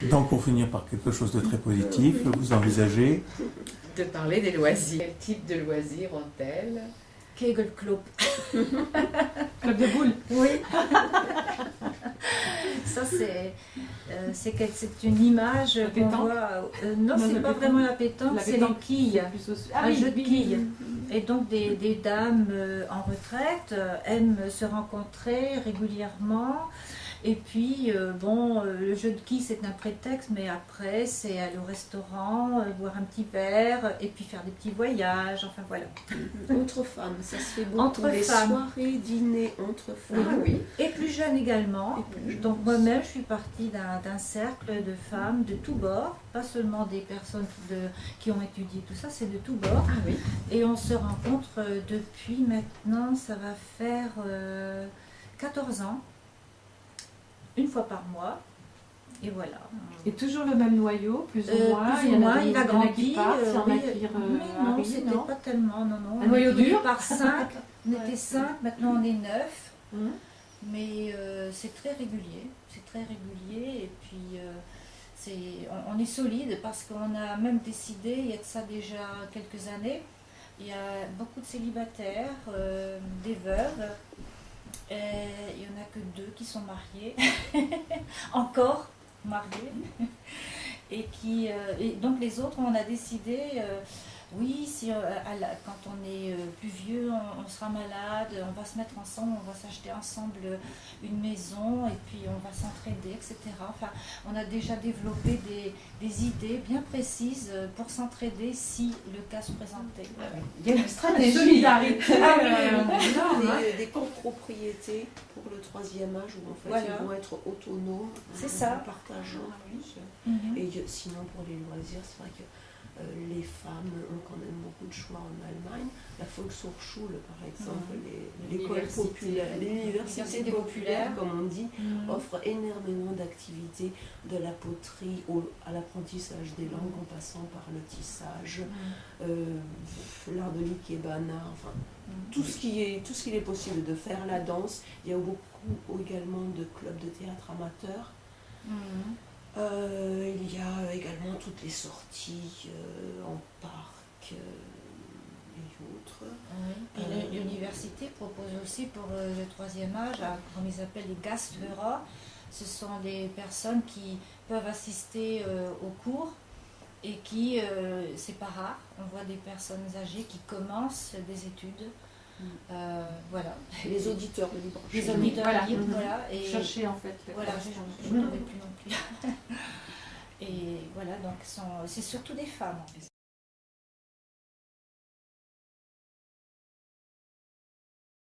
Donc pour finir par quelque chose de très positif, vous envisagez De parler des loisirs. Quel type de loisirs ont-elles? Kegelclub. Club de boules. Oui. Ça, c'est une image qu'on pétanque. voit. Non, c'est la pas pétanque. vraiment la pétanque, La c'est les pétanque, quilles. c'est plus Un jeu de quilles. Et donc des dames en retraite aiment se rencontrer régulièrement. Et puis, le jeu de quilles, c'est un prétexte, mais après, c'est aller au restaurant, boire un petit verre, et puis faire des petits voyages, enfin voilà. Entre femmes, ça se fait beaucoup. Entre les femmes. soirées, dîners entre femmes. Oui. Et plus jeune également. Et plus jeune Donc aussi. moi-même, je suis partie d'un cercle de femmes de tous bords, pas seulement des personnes qui ont étudié tout ça, c'est de tous bords. Ah oui. Et on se rencontre depuis maintenant, ça va faire 14 ans, une fois par mois. Et voilà. Et toujours le même noyau, plus ou moins. Plus ou moins, il a qui grandi. partent, il y en a Oui, qui mais non, arrivent, c'était non pas tellement, non. Un noyau dur. Par 5, on était 5, maintenant on est 9. Hum. Mais c'est très régulier, et puis on est solide parce qu'on a même décidé, il y a de ça déjà quelques années, il y a beaucoup de célibataires, des veuves, et il n'y en a que 2 qui sont mariés, encore mariés, et donc les autres, on a décidé, oui, si, quand on est plus vieux, on sera malade, on va se mettre ensemble, on va s'acheter ensemble une maison et puis on va s'entraider, etc. Enfin, on a déjà développé des idées bien précises pour s'entraider si le cas se présentait. Il y a une stratégie. Solidarité. Ah oui, énorme, hein. Des copropriétés pour le 3e âge où en fait Voilà. ils vont être autonomes, C'est ça. en partageant plus. Mhm. Et sinon pour les loisirs, c'est vrai que les femmes ont quand même beaucoup de choix en Allemagne. La Volkshochschule par exemple, l'école L'université. populaire, l'université L'université populaire, populaire. comme on dit, Mhm. offre énormément d'activités, de la poterie à l'apprentissage des langues en passant par le tissage, l'art de l'ikebana, enfin tout ce qu'il est possible de faire, la danse. Il y a beaucoup également de clubs de théâtre amateurs. Mhm. Il y a également toutes les sorties en parc et autres. Oui. Et l'université propose aussi pour le 3e âge, comme ils appellent les Gasthörer, ce sont des personnes qui peuvent assister aux cours et qui, c'est pas rare, on voit des personnes âgées qui commencent des études. Voilà. Les auditeurs de libre Les enseignement. auditeurs Voilà. libres, voilà. Et Chercher en fait. voilà, je ne trouvais plus non plus. Et voilà, donc c'est surtout des femmes.